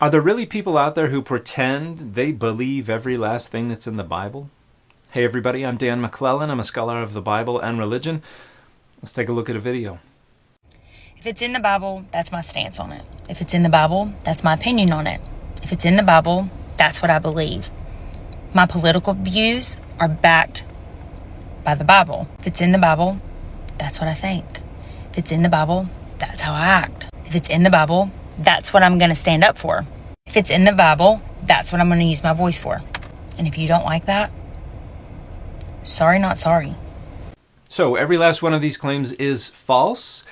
Are there really people out there who pretend they believe every last thing that's in the Bible? Hey everybody, I'm Dan McClellan. I'm a scholar of the Bible and religion. Let's take a look at a video. If it's in the Bible, that's my stance on it. If it's in the Bible, that's my opinion on it. If it's in the Bible, that's what I believe. My political views are backed by the Bible. If it's in the Bible, that's what I think. If it's in the Bible, that's how I act. If it's in the Bible, that's what I'm going to stand up for. If it's in the Bible, that's what I'm going to use my voice for. And if you don't like that, sorry, not sorry. So every last one of these claims is false.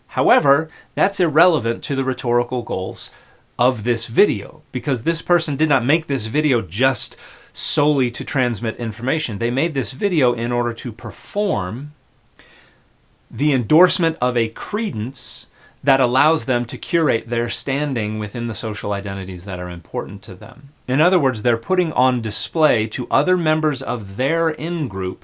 However, that's irrelevant to the rhetorical goals of this video, because this person did not make this video just solely to transmit information. They made this video in order to perform the endorsement of a credence that allows them to curate their standing within the social identities that are important to them. In other words, they're putting on display to other members of their in-group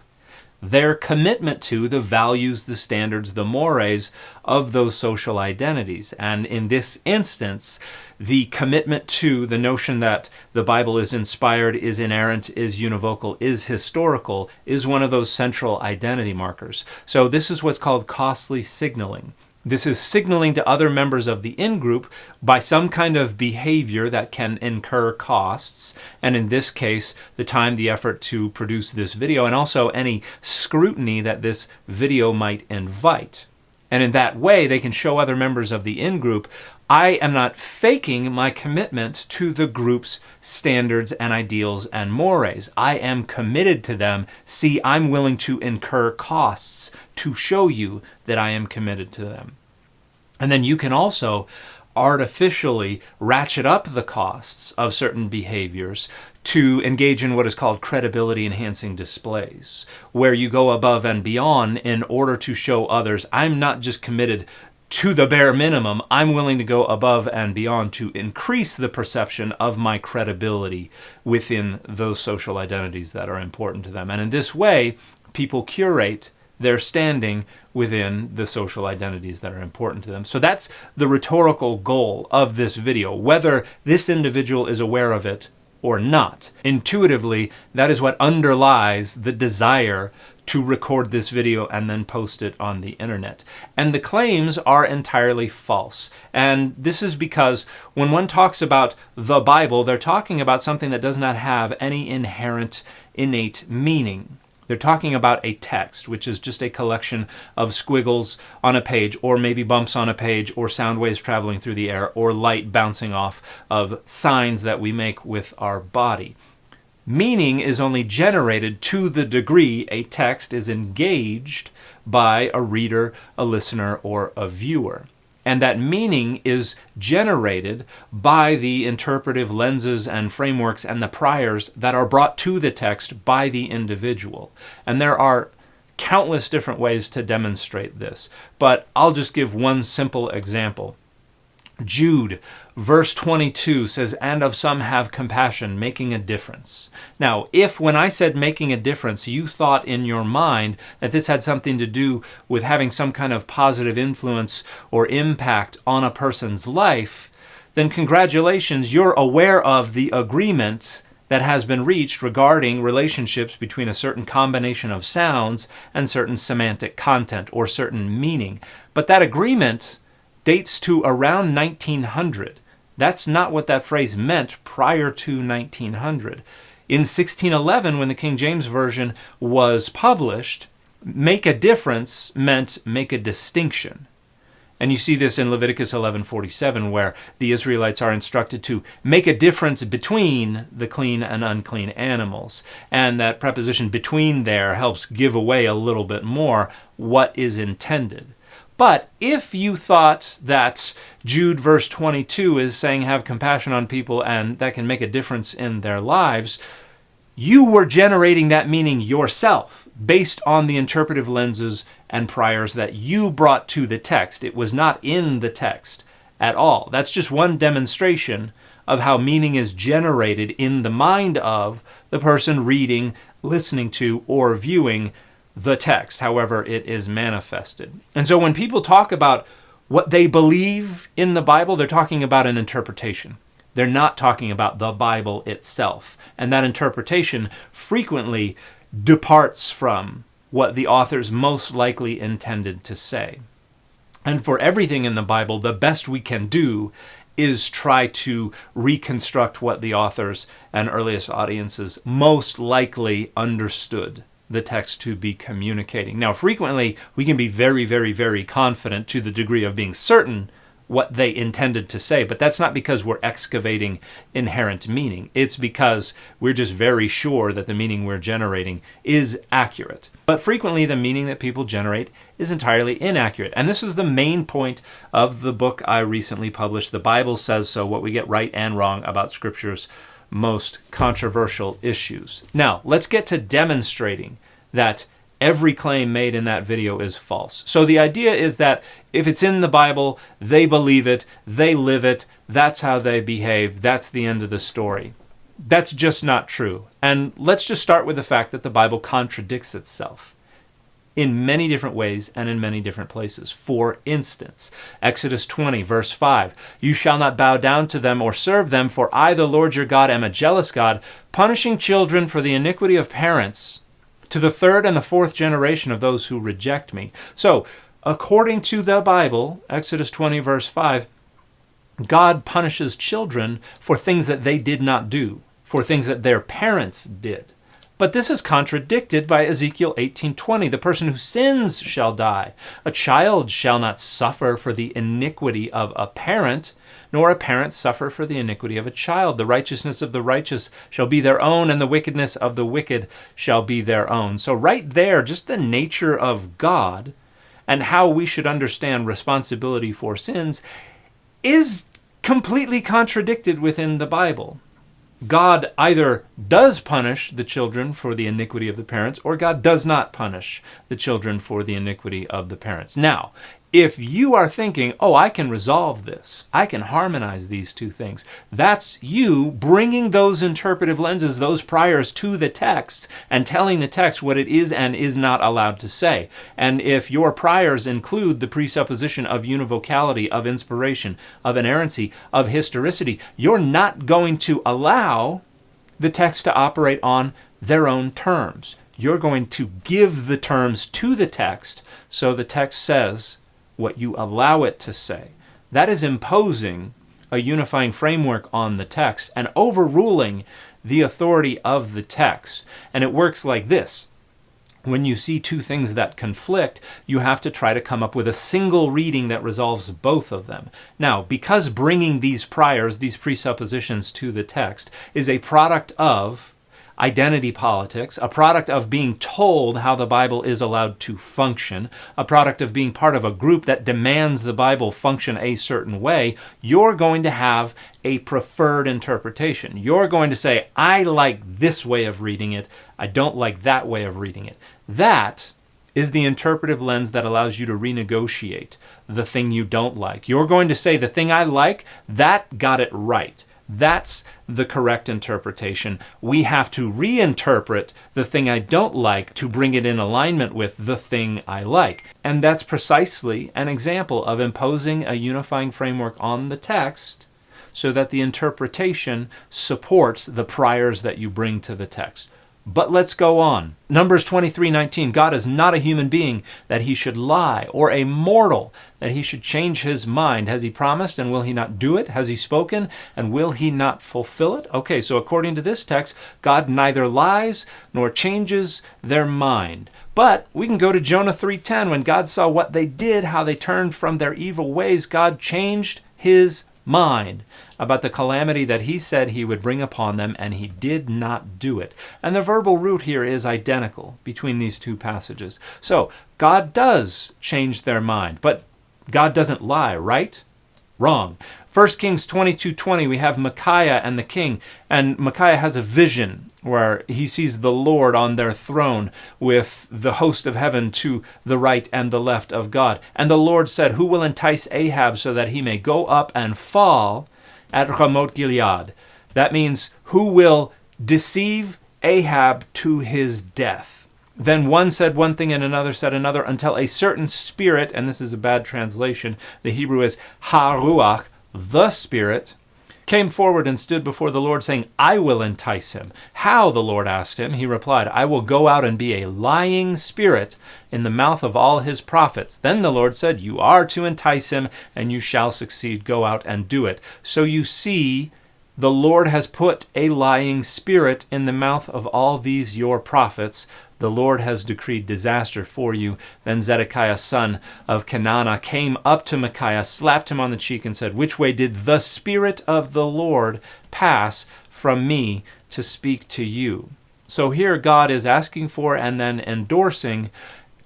their commitment to the values, the standards, the mores of those social identities. And in this instance, the commitment to the notion that the Bible is inspired, is inerrant, is univocal, is historical, is one of those central identity markers. So this is what's called costly signaling. This is signaling to other members of the in-group by some kind of behavior that can incur costs, and in this case, the time, the effort to produce this video, and also any scrutiny that this video might invite. And in that way, they can show other members of the in-group, I am not faking my commitment to the group's standards and ideals and mores. I am committed to them. See, I'm willing to incur costs to show you that I am committed to them. And then you can also artificially ratchet up the costs of certain behaviors to engage in what is called credibility-enhancing displays, where you go above and beyond in order to show others, I'm not just committed to the bare minimum, I'm willing to go above and beyond to increase the perception of my credibility within those social identities that are important to them. And in this way, people curate their standing within the social identities that are important to them. So that's the rhetorical goal of this video, whether this individual is aware of it or not. Intuitively, that is what underlies the desire to record this video and then post it on the internet. And the claims are entirely false. And this is because when one talks about the Bible, they're talking about something that does not have any inherent, innate meaning. They're talking about a text, which is just a collection of squiggles on a page, or maybe bumps on a page, or sound waves traveling through the air, or light bouncing off of signs that we make with our body. Meaning is only generated to the degree a text is engaged by a reader, a listener, or a viewer. And that meaning is generated by the interpretive lenses and frameworks and the priors that are brought to the text by the individual. And there are countless different ways to demonstrate this, but I'll just give one simple example. Jude, verse 22 says, and of some have compassion, making a difference. Now, if when I said making a difference, you thought in your mind that this had something to do with having some kind of positive influence or impact on a person's life, then congratulations, you're aware of the agreement that has been reached regarding relationships between a certain combination of sounds and certain semantic content or certain meaning. But that agreement dates to around 1900. That's not what that phrase meant prior to 1900. In 1611, when the King James Version was published, make a difference meant make a distinction. And you see this in Leviticus 11:47, where the Israelites are instructed to make a difference between the clean and unclean animals. And that preposition between there helps give away a little bit more what is intended. But if you thought that Jude verse 22 is saying have compassion on people and that can make a difference in their lives, you were generating that meaning yourself based on the interpretive lenses and priors that you brought to the text. It was not in the text at all. That's just one demonstration of how meaning is generated in the mind of the person reading, listening to, or viewing the text, however it is manifested. And so when people talk about what they believe in the Bible, they're talking about an interpretation. They're not talking about the Bible itself. And that interpretation frequently departs from what the authors most likely intended to say. And for everything in the Bible, the best we can do is try to reconstruct what the authors and earliest audiences most likely understood the text to be communicating. Now, frequently, we can be very, very, very confident to the degree of being certain what they intended to say, but that's not because we're excavating inherent meaning. It's because we're just very sure that the meaning we're generating is accurate. But frequently the meaning that people generate is entirely inaccurate. And this is the main point of the book I recently published, The Bible Says So, What We Get Right and Wrong About Scripture's Most Controversial Issues. Now, let's get to demonstrating that every claim made in that video is false. So the idea is that if it's in the Bible, they believe it, they live it, that's how they behave, that's the end of the story. That's just not true. And let's just start with the fact that the Bible contradicts itself in many different ways and in many different places. For instance, Exodus 20, verse 5, "You shall not bow down to them or serve them, for I, the Lord your God, am a jealous God, punishing children for the iniquity of parents, to the third and the fourth generation of those who reject me." So, according to the Bible, Exodus 20, verse 5, God punishes children for things that they did not do, for things that their parents did. But this is contradicted by Ezekiel 18:20. The person who sins shall die. A child shall not suffer for the iniquity of a parent, nor a parent suffer for the iniquity of a child. The righteousness of the righteous shall be their own, and the wickedness of the wicked shall be their own. So right there, just the nature of God and how we should understand responsibility for sins is completely contradicted within the Bible. God either does punish the children for the iniquity of the parents, or God does not punish the children for the iniquity of the parents. Now, if you are thinking, oh, I can resolve this, I can harmonize these two things, that's you bringing those interpretive lenses, those priors to the text and telling the text what it is and is not allowed to say. And if your priors include the presupposition of univocality, of inspiration, of inerrancy, of historicity, you're not going to allow the text to operate on their own terms. You're going to give the terms to the text so the text says what you allow it to say. That is imposing a unifying framework on the text and overruling the authority of the text. And it works like this. When you see two things that conflict, you have to try to come up with a single reading that resolves both of them. Now, because bringing these priors, these presuppositions to the text is a product of identity politics, a product of being told how the Bible is allowed to function, a product of being part of a group that demands the Bible function a certain way, you're going to have a preferred interpretation. You're going to say, I like this way of reading it, I don't like that way of reading it. That is the interpretive lens that allows you to renegotiate the thing you don't like. You're going to say, the thing I like, that got it right. That's the correct interpretation. We have to reinterpret the thing I don't like to bring it in alignment with the thing I like. And that's precisely an example of imposing a unifying framework on the text so that the interpretation supports the priors that you bring to the text. But let's go on. Numbers 23:19, God is not a human being that he should lie, or a mortal that he should change his mind. Has he promised, and will he not do it? Has he spoken, and will he not fulfill it? Okay, so according to this text, God neither lies nor changes their mind. But we can go to Jonah 3:10. When God saw what they did, how they turned from their evil ways, God changed his mind about the calamity that he said he would bring upon them, and he did not do it. And the verbal root here is identical between these two passages. So God does change their mind, but God doesn't lie, right? Wrong. 1 Kings 22:20, we have Micaiah and the king, and Micaiah has a vision where he sees the Lord on their throne with the host of heaven to the right and the left of God. And the Lord said, who will entice Ahab so that he may go up and fall at Ramoth Gilead? That means, who will deceive Ahab to his death? Then one said one thing and another said another, until a certain spirit, and this is a bad translation, the Hebrew is haruach, the spirit, came forward and stood before the Lord, saying, I will entice him. How? The Lord asked him. He replied, I will go out and be a lying spirit in the mouth of all his prophets. Then the Lord said, you are to entice him, and you shall succeed. Go out and do it. So you see, the Lord has put a lying spirit in the mouth of all these your prophets. The Lord has decreed disaster for you. Then Zedekiah, son of Kenana, came up to Micaiah, slapped him on the cheek, and said, which way did the Spirit of the Lord pass from me to speak to you? So here God is asking for and then endorsing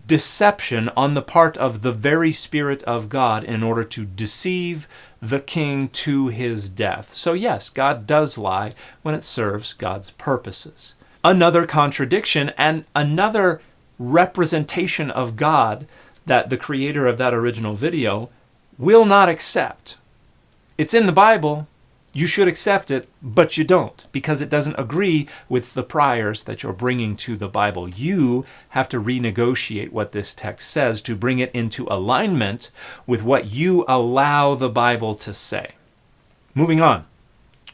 deception on the part of the very Spirit of God in order to deceive the king to his death. So yes, God does lie when it serves God's purposes. Another contradiction and another representation of God that the creator of that original video will not accept. It's in the Bible. You should accept it, but you don't, because it doesn't agree with the priors that you're bringing to the Bible. You have to renegotiate what this text says to bring it into alignment with what you allow the Bible to say. Moving on.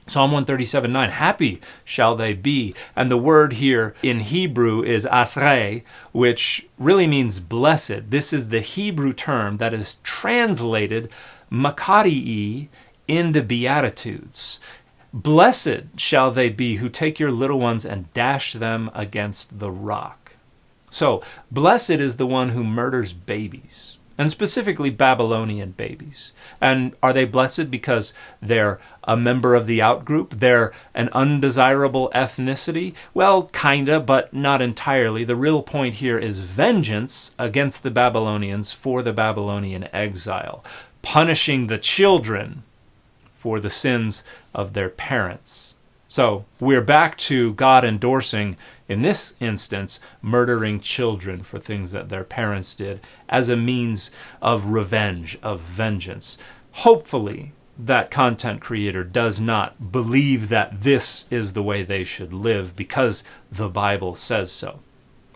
Psalm 137:9, happy shall they be. And the word here in Hebrew is asrei, which really means blessed. This is the Hebrew term that is translated makarii in the Beatitudes. Blessed shall they be who take your little ones and dash them against the rock. So, blessed is the one who murders babies, and specifically Babylonian babies. And are they blessed because they're a member of the outgroup? They're an undesirable ethnicity? Well, kinda, but not entirely. The real point here is vengeance against the Babylonians for the Babylonian exile, punishing the children for the sins of their parents. So we're back to God endorsing, in this instance, murdering children for things that their parents did as a means of revenge, of vengeance. Hopefully, that content creator does not believe that this is the way they should live because the Bible says so.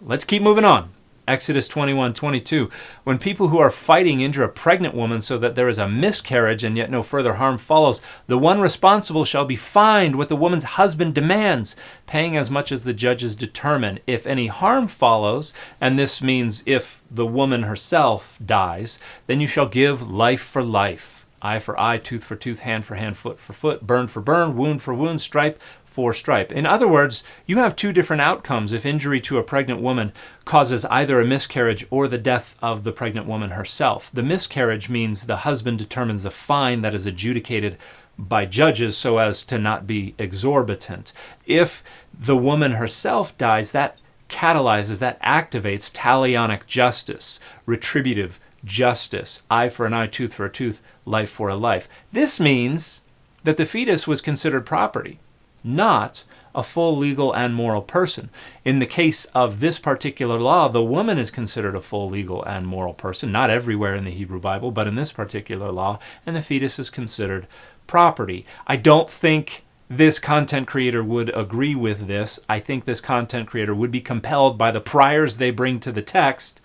Let's keep moving on. Exodus 21:22. When people who are fighting injure a pregnant woman so that there is a miscarriage and yet no further harm follows, the one responsible shall be fined what the woman's husband demands, paying as much as the judges determine. If any harm follows, and this means if the woman herself dies, then you shall give life for life, eye for eye, tooth for tooth, hand for hand, foot for foot, burn for burn, wound for wound, stripe for stripe. In other words, you have two different outcomes if injury to a pregnant woman causes either a miscarriage or the death of the pregnant woman herself. The miscarriage means the husband determines a fine that is adjudicated by judges so as to not be exorbitant. If the woman herself dies, that catalyzes, that activates talionic justice, retributive justice, eye for an eye, tooth for a tooth, life for a life. This means that the fetus was considered property, not a full legal and moral person. In the case of this particular law, the woman is considered a full legal and moral person, not everywhere in the Hebrew Bible, but in this particular law, and the fetus is considered property. I don't think this content creator would agree with this. I think this content creator would be compelled by the priors they bring to the text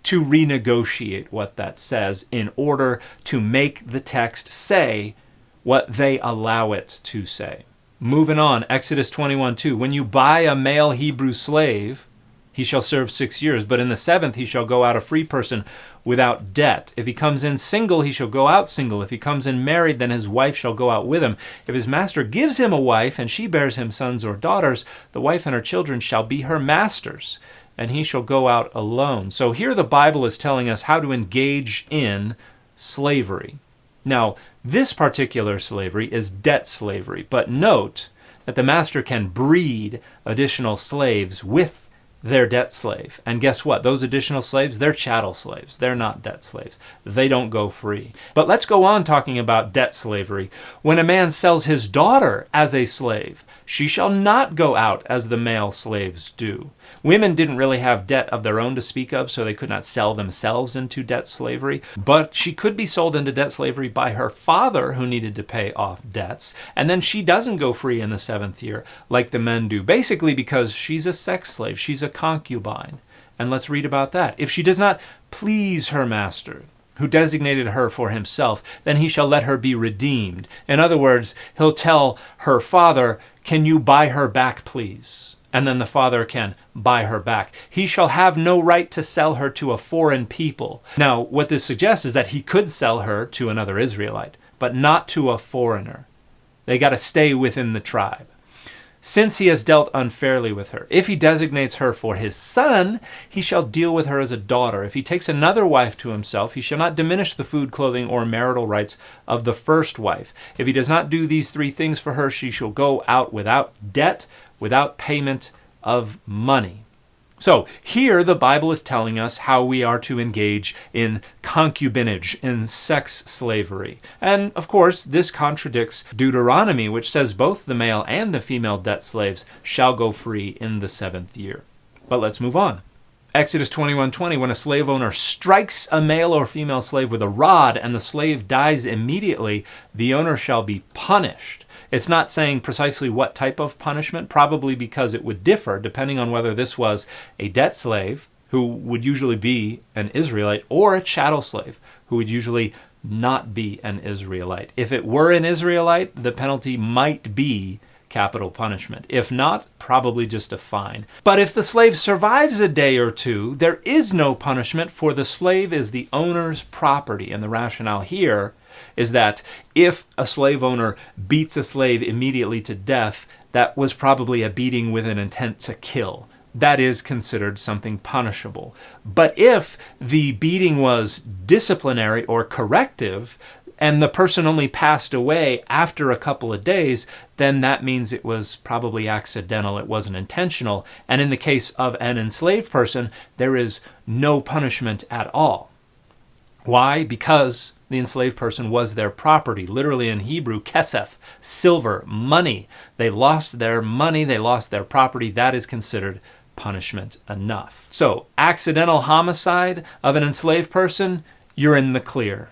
to renegotiate what that says in order to make the text say what they allow it to say. Moving on, Exodus 21:2. When you buy a male Hebrew slave, he shall serve 6 years, but in the 7th he shall go out a free person without debt. If he comes in single, he shall go out single. If he comes in married, then his wife shall go out with him. If his master gives him a wife, and she bears him sons or daughters, the wife and her children shall be her master's, and he shall go out alone. So here the Bible is telling us how to engage in slavery. Now, this particular slavery is debt slavery, but note that the master can breed additional slaves with their debt slave. And guess what? Those additional slaves, they're chattel slaves. They're not debt slaves. They don't go free. But let's go on talking about debt slavery. When a man sells his daughter as a slave, she shall not go out as the male slaves do. Women didn't really have debt of their own to speak of, so they could not sell themselves into debt slavery. But she could be sold into debt slavery by her father, who needed to pay off debts. And then she doesn't go free in the 7th year like the men do, basically because she's a sex slave. She's a concubine. And let's read about that. If she does not please her master, who designated her for himself, then he shall let her be redeemed. In other words, he'll tell her father, can you buy her back, please? And then the father can buy her back. He shall have no right to sell her to a foreign people. Now, what this suggests is that he could sell her to another Israelite, but not to a foreigner. They got to stay within the tribe. Since he has dealt unfairly with her, if he designates her for his son, he shall deal with her as a daughter. If he takes another wife to himself, he shall not diminish the food, clothing, or marital rights of the first wife. If he does not do these three things for her, she shall go out without debt, without payment of money. So here the Bible is telling us how we are to engage in concubinage, in sex slavery. And of course, this contradicts Deuteronomy, which says both the male and the female debt slaves shall go free in the 7th year. But let's move on. Exodus 21:20, when a slave owner strikes a male or female slave with a rod and the slave dies immediately, the owner shall be punished. It's not saying precisely what type of punishment, probably because it would differ depending on whether this was a debt slave, who would usually be an Israelite, or a chattel slave, who would usually not be an Israelite. If it were an Israelite, the penalty might be capital punishment. If not, probably just a fine. But if the slave survives a day or two, there is no punishment, for the slave is the owner's property. And the rationale here is that if a slave owner beats a slave immediately to death, that was probably a beating with an intent to kill. That is considered something punishable. But if the beating was disciplinary or corrective, and the person only passed away after a couple of days, then that means it was probably accidental, it wasn't intentional. And in the case of an enslaved person, there is no punishment at all. Why? Because the enslaved person was their property. Literally in Hebrew, kesef, silver, money. They lost their money, they lost their property. That is considered punishment enough. So, accidental homicide of an enslaved person, you're in the clear.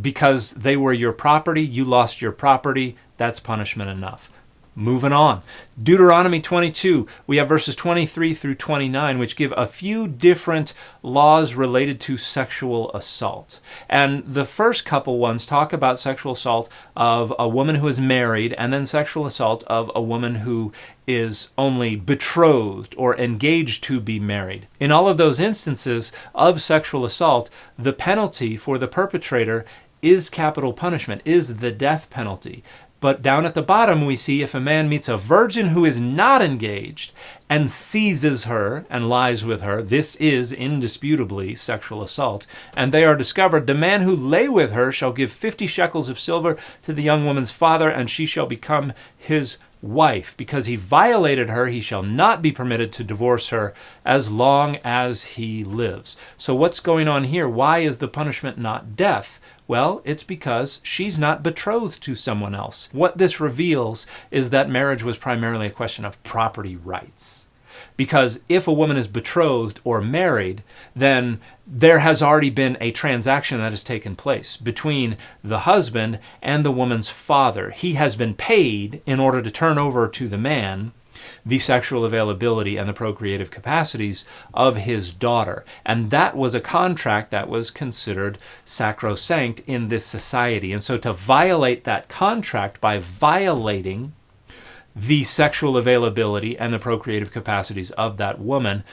Because they were your property, you lost your property, that's punishment enough. Moving on. Deuteronomy 22, we have verses 23 through 29, which give a few different laws related to sexual assault. And the first couple ones talk about sexual assault of a woman who is married, and then sexual assault of a woman who is only betrothed or engaged to be married. In all of those instances of sexual assault, the penalty for the perpetrator is capital punishment, is the death penalty. But down at the bottom, we see if a man meets a virgin who is not engaged and seizes her and lies with her, this is indisputably sexual assault, and they are discovered, the man who lay with her shall give 50 shekels of silver to the young woman's father, and she shall become his wife. Because he violated her, he shall not be permitted to divorce her as long as he lives. So what's going on here? Why is the punishment not death? Well, it's because she's not betrothed to someone else. What this reveals is that marriage was primarily a question of property rights. Because if a woman is betrothed or married, then there has already been a transaction that has taken place between the husband and the woman's father. He has been paid in order to turn over to the man the sexual availability and the procreative capacities of his daughter. And that was a contract that was considered sacrosanct in this society. And so to violate that contract by violating the sexual availability and the procreative capacities of that woman,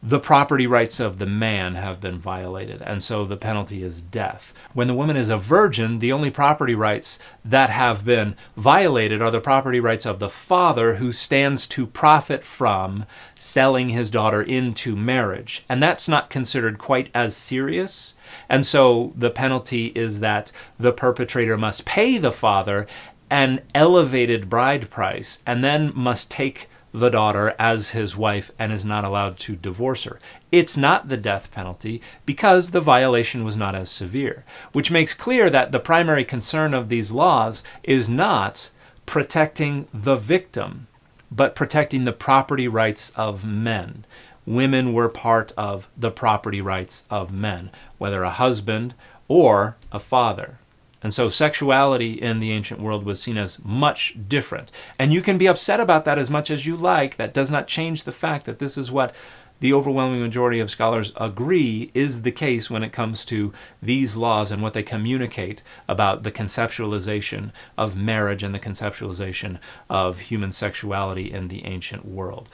the property rights of the man have been violated, and so the penalty is death. When the woman is a virgin, the only property rights that have been violated are the property rights of the father, who stands to profit from selling his daughter into marriage. And that's not considered quite as serious. And so the penalty is that the perpetrator must pay the father an elevated bride price, and then must take the daughter as his wife and is not allowed to divorce her. It's not the death penalty because the violation was not as severe, which makes clear that the primary concern of these laws is not protecting the victim, but protecting the property rights of men. Women were part of the property rights of men, whether a husband or a father. And so sexuality in the ancient world was seen as much different. And you can be upset about that as much as you like. That does not change the fact that this is what the overwhelming majority of scholars agree is the case when it comes to these laws and what they communicate about the conceptualization of marriage and the conceptualization of human sexuality in the ancient world.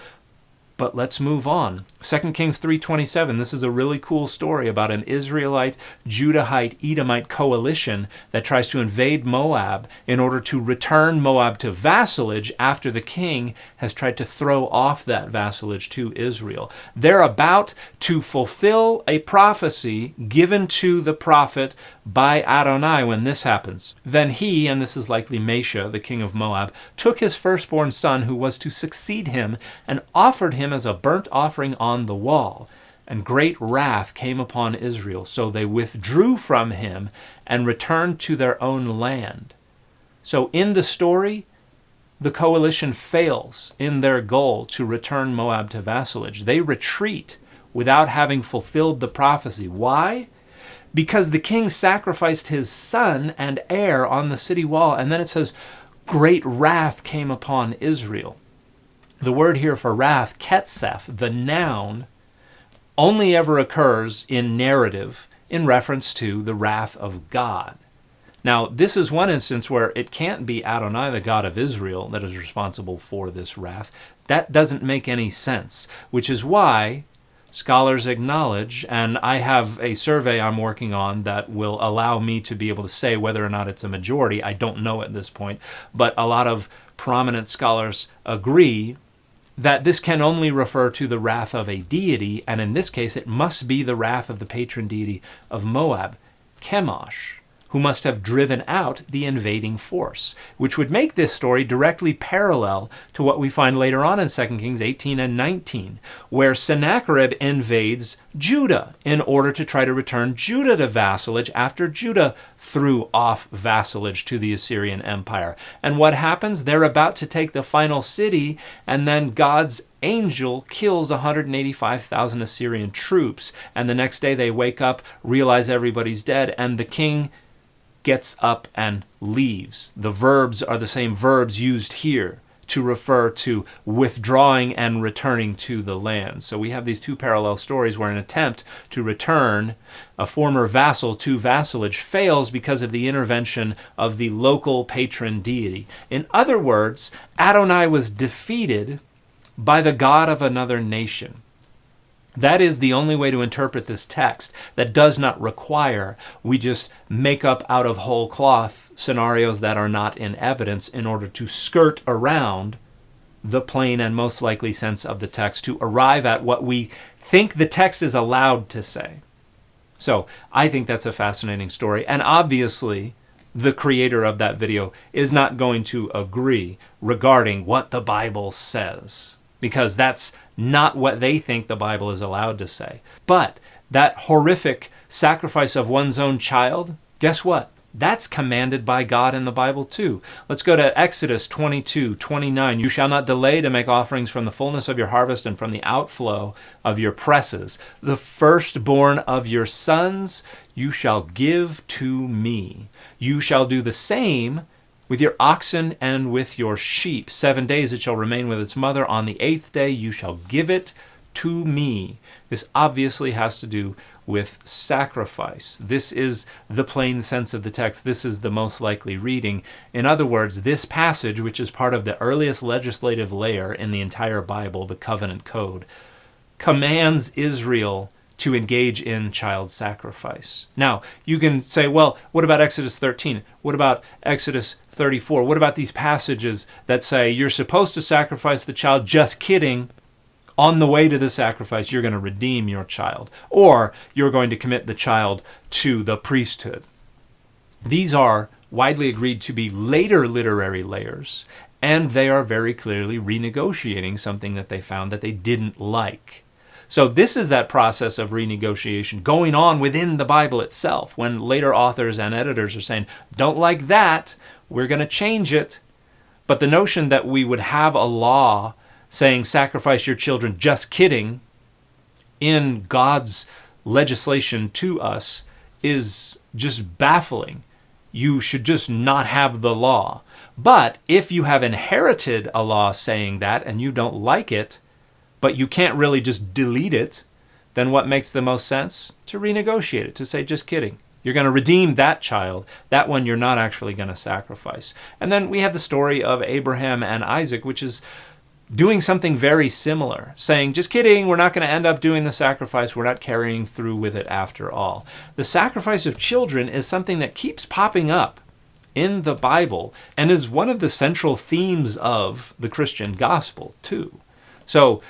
But let's move on. 2 Kings 3:27, this is a really cool story about an Israelite, Judahite, Edomite coalition that tries to invade Moab in order to return Moab to vassalage after the king has tried to throw off that vassalage to Israel. They're about to fulfill a prophecy given to the prophet by Adonai when this happens. Then he, and this is likely Mesha, the king of Moab, took his firstborn son who was to succeed him and offered him as a burnt offering on the wall. And great wrath came upon Israel, so they withdrew from him and returned to their own land. So in the story, the coalition fails in their goal to return Moab to vassalage. They retreat without having fulfilled the prophecy. Why? Because the king sacrificed his son and heir on the city wall, and then it says, great wrath came upon Israel. The word here for wrath, ketsef, the noun, only ever occurs in narrative in reference to the wrath of God. Now, this is one instance where it can't be Adonai, the God of Israel, that is responsible for this wrath. That doesn't make any sense, which is why scholars acknowledge, and I have a survey I'm working on that will allow me to be able to say whether or not it's a majority. I don't know at this point, but a lot of prominent scholars agree that this can only refer to the wrath of a deity, and in this case it must be the wrath of the patron deity of Moab, Chemosh, who must have driven out the invading force, which would make this story directly parallel to what we find later on in 2 Kings 18 and 19, where Sennacherib invades Judah in order to try to return Judah to vassalage after Judah threw off vassalage to the Assyrian Empire. And what happens? They're about to take the final city, and then God's angel kills 185,000 Assyrian troops, and the next day they wake up, realize everybody's dead, and the king gets up and leaves. The verbs are the same verbs used here to refer to withdrawing and returning to the land. So we have these two parallel stories where an attempt to return a former vassal to vassalage fails because of the intervention of the local patron deity. In other words, Adonai was defeated by the god of another nation. That is the only way to interpret this text that does not require we just make up out of whole cloth scenarios that are not in evidence in order to skirt around the plain and most likely sense of the text to arrive at what we think the text is allowed to say. So I think that's a fascinating story. And obviously, the creator of that video is not going to agree regarding what the Bible says, because that's not what they think the Bible is allowed to say. But that horrific sacrifice of one's own child, guess what? That's commanded by God in the Bible too. Let's go to Exodus 22:29. You shall not delay to make offerings from the fullness of your harvest and from the outflow of your presses. The firstborn of your sons you shall give to me. You shall do the same with your oxen and with your sheep. 7 days it shall remain with its mother. On the 8th day you shall give it to me. This obviously has to do with sacrifice. This is the plain sense of the text. This is the most likely reading. In other words, this passage, which is part of the earliest legislative layer in the entire Bible, the covenant code, commands Israel to engage in child sacrifice. Now, you can say, well, what about Exodus 13? What about Exodus 34? What about these passages that say you're supposed to sacrifice the child? Just kidding. On the way to the sacrifice, you're going to redeem your child, or you're going to commit the child to the priesthood. These are widely agreed to be later literary layers, and they are very clearly renegotiating something that they found that they didn't like. So this is that process of renegotiation going on within the Bible itself, when later authors and editors are saying, don't like that, we're going to change it. But the notion that we would have a law saying sacrifice your children, just kidding, in God's legislation to us is just baffling. You should just not have the law. But if you have inherited a law saying that and you don't like it, but you can't really just delete it, then what makes the most sense? To renegotiate it, to say, just kidding. You're going to redeem that child. That one you're not actually going to sacrifice. And then we have the story of Abraham and Isaac, which is doing something very similar, saying, just kidding, we're not going to end up doing the sacrifice. We're not carrying through with it after all. The sacrifice of children is something that keeps popping up in the Bible and is one of the central themes of the Christian gospel too. So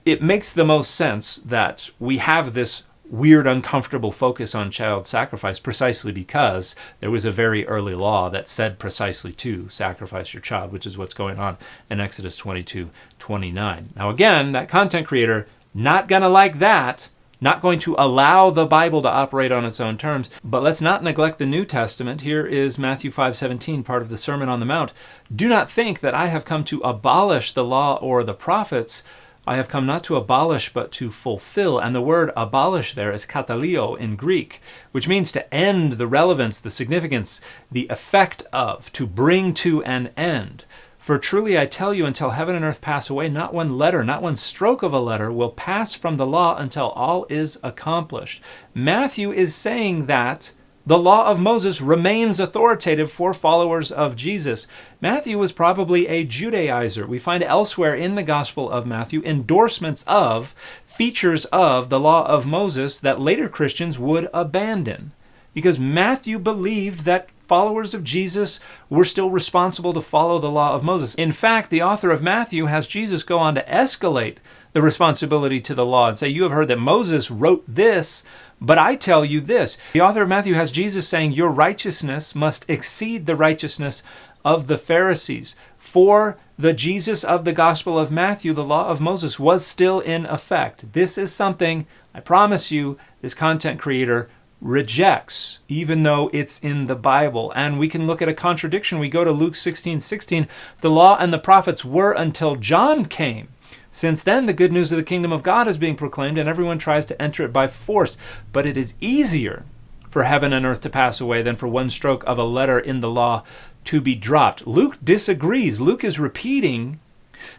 it makes the most sense that we have this weird, uncomfortable focus on child sacrifice precisely because there was a very early law that said precisely to sacrifice your child, which is what's going on in Exodus 22:29. Now again, that content creator, not going to like that, not going to allow the Bible to operate on its own terms. But let's not neglect the New Testament. Here is Matthew 5:17, part of the Sermon on the Mount. Do not think that I have come to abolish the law or the prophets. I have come not to abolish, but to fulfill. And the word abolish there is katalio in Greek, which means to end the relevance, the significance, the effect of, to bring to an end. For truly I tell you, until heaven and earth pass away, not one letter, not one stroke of a letter will pass from the law until all is accomplished. Matthew is saying that the law of Moses remains authoritative for followers of Jesus. Matthew was probably a Judaizer. We find elsewhere in the Gospel of Matthew endorsements of features of the law of Moses that later Christians would abandon, because Matthew believed that followers of Jesus were still responsible to follow the law of Moses. In fact, the author of Matthew has Jesus go on to escalate the responsibility to the law and say, you have heard that Moses wrote this, but I tell you this. The author of Matthew has Jesus saying, your righteousness must exceed the righteousness of the Pharisees. For the Jesus of the Gospel of Matthew, the law of Moses was still in effect. This is something, I promise you, this content creator rejects, even though it's in the Bible. And we can look at a contradiction. We go to Luke 16:16. The law and the prophets were until John came. Since then, the good news of the kingdom of God is being proclaimed, and everyone tries to enter it by force. But it is easier for heaven and earth to pass away than for one stroke of a letter in the law to be dropped. Luke disagrees. Luke is repeating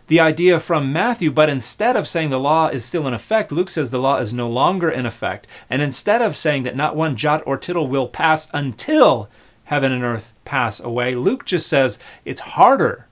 the idea from Matthew, but instead of saying the law is still in effect, Luke says the law is no longer in effect. And instead of saying that not one jot or tittle will pass until heaven and earth pass away, Luke just says it's harder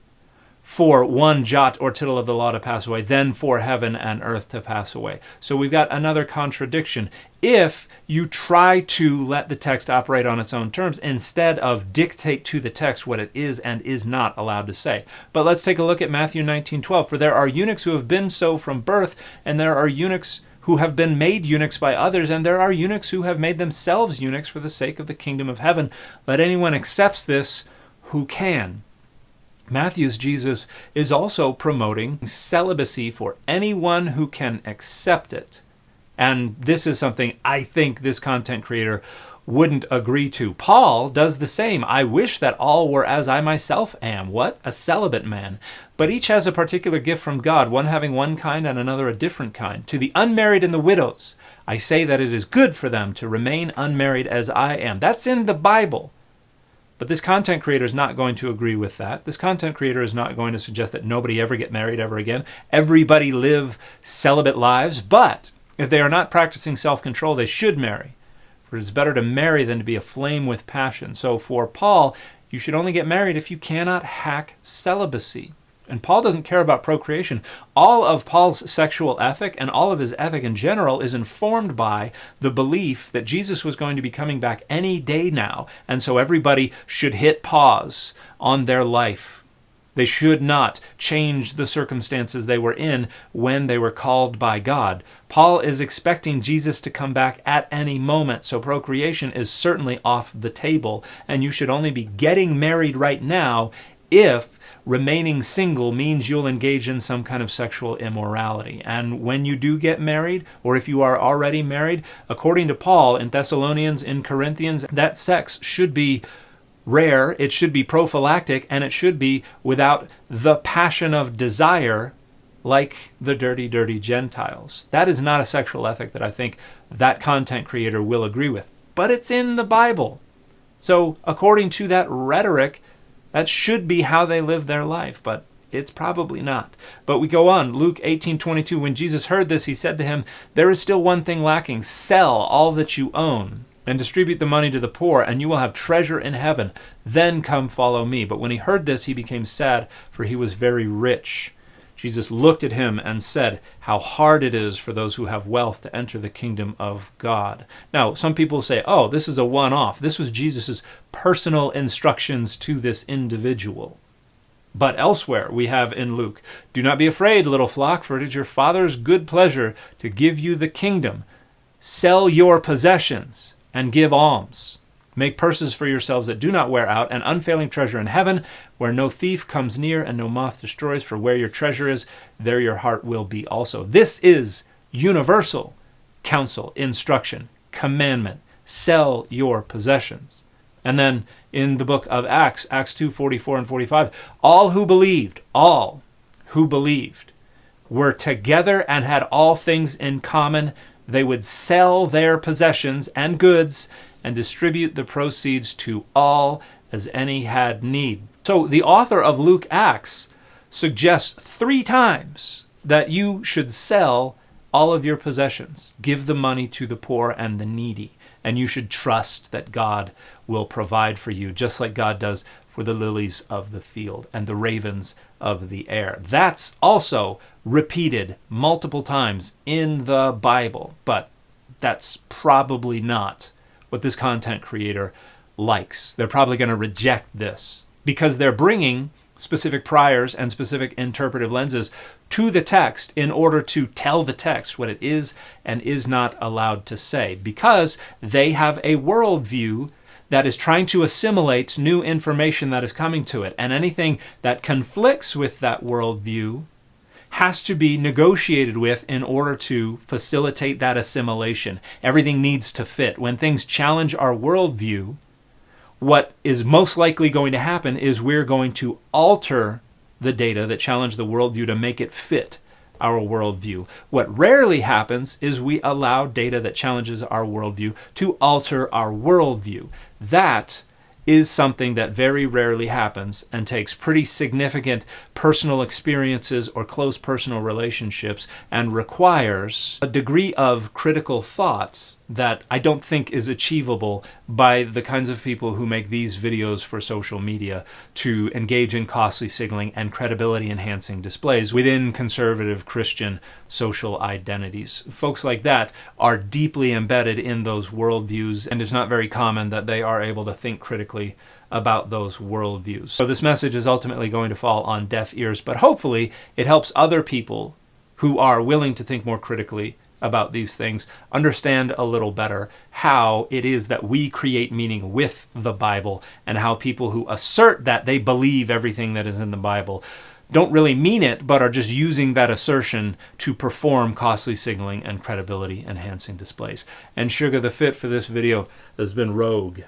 for one jot or tittle of the law to pass away than for heaven and earth to pass away. So we've got another contradiction. If you try to let the text operate on its own terms instead of dictate to the text what it is and is not allowed to say. But let's take a look at Matthew 19:12. For there are eunuchs who have been so from birth, and there are eunuchs who have been made eunuchs by others, and there are eunuchs who have made themselves eunuchs for the sake of the kingdom of heaven. Let anyone accepts this who can. Matthew's Jesus is also promoting celibacy for anyone who can accept it. And this is something I think this content creator wouldn't agree to. Paul does the same. I wish that all were as I myself am. What? A celibate man. But each has a particular gift from God, one having one kind and another a different kind. To the unmarried and the widows, I say that it is good for them to remain unmarried as I am. That's in the Bible. But this content creator is not going to agree with that. This content creator is not going to suggest that nobody ever get married ever again. Everybody live celibate lives. But if they are not practicing self-control, they should marry. For it is better to marry than to be aflame with passion. So for Paul, you should only get married if you cannot hack celibacy. And Paul doesn't care about procreation. All of Paul's sexual ethic and all of his ethic in general is informed by the belief that Jesus was going to be coming back any day now. And so everybody should hit pause on their life. They should not change the circumstances they were in when they were called by God. Paul is expecting Jesus to come back at any moment, so procreation is certainly off the table, and you should only be getting married right now if remaining single means you'll engage in some kind of sexual immorality. And when you do get married, or if you are already married, according to Paul in Thessalonians, in Corinthians, that sex should be rare, it should be prophylactic, and it should be without the passion of desire like the dirty, dirty Gentiles. That is not a sexual ethic that I think that content creator will agree with. But it's in the Bible. So according to that rhetoric, that should be how they live their life. But It's probably not. But we go on. Luke 18:22, when Jesus heard this, he said to him, there is still one thing lacking. Sell all that you own and distribute the money to the poor, and you will have treasure in heaven. Then come follow me. But when he heard this, he became sad, for he was very rich. Jesus looked at him and said, how hard it is for those who have wealth to enter the kingdom of God. Now, some people say, oh, this is a one-off. This was Jesus' personal instructions to this individual. But elsewhere we have in Luke, do not be afraid, little flock, for it is your Father's good pleasure to give you the kingdom. Sell your possessions and give alms. Make purses for yourselves that do not wear out, an unfailing treasure in heaven, where no thief comes near and no moth destroys. For where your treasure is, there your heart will be also. This is universal counsel, instruction, commandment. Sell your possessions. And then in the book of Acts, Acts 2:44 and 45, all who believed were together and had all things in common. They would sell their possessions and goods and distribute the proceeds to all as any had need. So the author of Luke Acts suggests 3 times that you should sell all of your possessions, give the money to the poor and the needy, and you should trust that God will provide for you, just like God does for the lilies of the field and the ravens of the air. That's also repeated multiple times in the Bible, but that's probably not what this content creator likes. They're probably going to reject this because they're bringing specific priors and specific interpretive lenses to the text in order to tell the text what it is and is not allowed to say, because they have a worldview that is trying to assimilate new information that is coming to it. And anything that conflicts with that worldview has to be negotiated with in order to facilitate that assimilation. Everything needs to fit. When things challenge our worldview, what is most likely going to happen is we're going to alter the data that challenge the worldview to make it fit our worldview. What rarely happens is we allow data that challenges our worldview to alter our worldview. That is something that very rarely happens and takes pretty significant personal experiences or close personal relationships and requires a degree of critical thought that I don't think is achievable by the kinds of people who make these videos for social media to engage in costly signaling and credibility-enhancing displays within conservative Christian social identities. Folks like that are deeply embedded in those worldviews, and it's not very common that they are able to think critically about those worldviews. So this message is ultimately going to fall on deaf ears, but hopefully it helps other people who are willing to think more critically about these things understand a little better how it is that we create meaning with the Bible, and how people who assert that they believe everything that is in the Bible don't really mean it, but are just using that assertion to perform costly signaling and credibility enhancing displays. And Sugar, the fit for this video has been rogue.